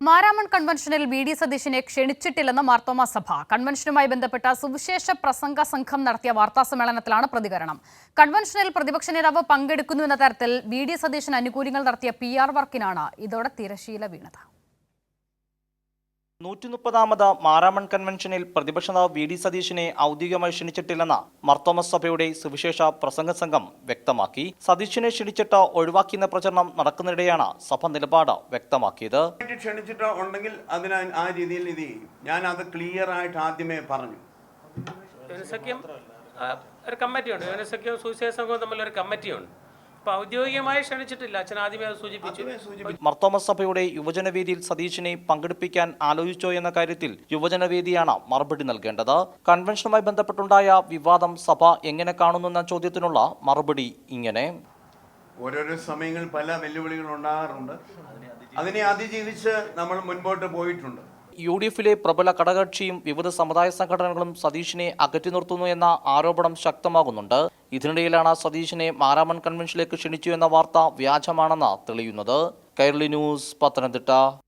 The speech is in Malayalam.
മാരാമൺ കൺവെൻഷനിൽ വി.ഡി. സതീശനെ ക്ഷണിച്ചിട്ടില്ലെന്ന് മാർത്തോമ സഭ. കൺവെൻഷനുമായി ബന്ധപ്പെട്ട സുവിശേഷ പ്രസംഗ സംഘം നടത്തിയ വാർത്താസമ്മേളനത്തിലാണ് പ്രതികരണം. കൺവെൻഷനിൽ പ്രതിപക്ഷ നേതാവ് പങ്കെടുക്കുന്നുവെന്ന തരത്തിൽ വി.ഡി. സതീശന് അനുകൂലികൾ നടത്തിയ PR വർക്കിനാണ് ഇതോടെ തിരശീല വീണത്. 130ാമത് മാരാമൺ കൺവെൻഷനിൽ പ്രതിപക്ഷ നേതാവ് വി.ഡി. സതീശനെ ഔദ്യോഗികമായി ക്ഷണിച്ചിട്ടില്ലെന്ന് മാർത്തോമ സഭയുടെ സുവിശേഷ പ്രസംഗ സംഘം വ്യക്തമാക്കി. സതീശനെ ക്ഷണിച്ചിട്ട് ഒഴിവാക്കിയെന്ന പ്രചരണം നടക്കുന്നതിനിടെയാണ് സഭ നിലപാട് വ്യക്തമാക്കിയത്. ക്ഷണിച്ചിട്ട് ഉണ്ടെങ്കിൽ അതിന് ആ രീതിയിൽ ഇത് ചെയ്യും. ഞാൻ അത് ക്ലിയർ ആയിട്ട് ആദ്യമേ പറഞ്ഞു. ഒരു കമ്മിറ്റിയുണ്ട്, യുവനസഖ്യവും സുവിശേഷ സംഘവും തമ്മിലൊരു കമ്മിറ്റിയുണ്ട്. ഔദ്യോഗികമായി ക്ഷണിച്ചിട്ടില്ല. അച്ഛൻ ആദ്യമേ അത് സൂചിപ്പിച്ചു. മാർത്തോമ സഭയുടെ യുവജനവേദിയിൽ സതീശനെ പങ്കെടുപ്പിക്കാൻ ആലോചിച്ചോ എന്ന കാര്യത്തിൽ യുവജനവേദിയാണ് മറുപടി നൽകേണ്ടത്. കൺവെൻഷനുമായി ബന്ധപ്പെട്ടുണ്ടായ വിവാദം സഭ എങ്ങനെ കാണുന്നു എന്ന ചോദ്യത്തിനുള്ള മറുപടി ഇങ്ങനെ: ഓരോരോ സമയങ്ങളിൽ പല വെല്ലുവിളികൾ ഉണ്ടാകാറുണ്ട്. അതിനെ അതിജീവിച്ച് നമ്മൾ മുൻപോട്ട് പോയിട്ടുണ്ട്. UDF-ലെ പ്രബല ഘടകകക്ഷിയും വിവിധ സമുദായ സംഘടനകളും സതീശനെ അകറ്റി നിർത്തുന്നു എന്ന ആരോപണം ശക്തമാകുന്നുണ്ട്. ഇതിനിടയിലാണ് സതീശനെ മാരാമൺ കൺവെൻഷനിലേക്ക് ക്ഷണിച്ചു എന്ന വാർത്ത വ്യാജമാണെന്ന് തെളിയുന്നത്. കൈരളി ന്യൂസ്, പത്തനംതിട്ട.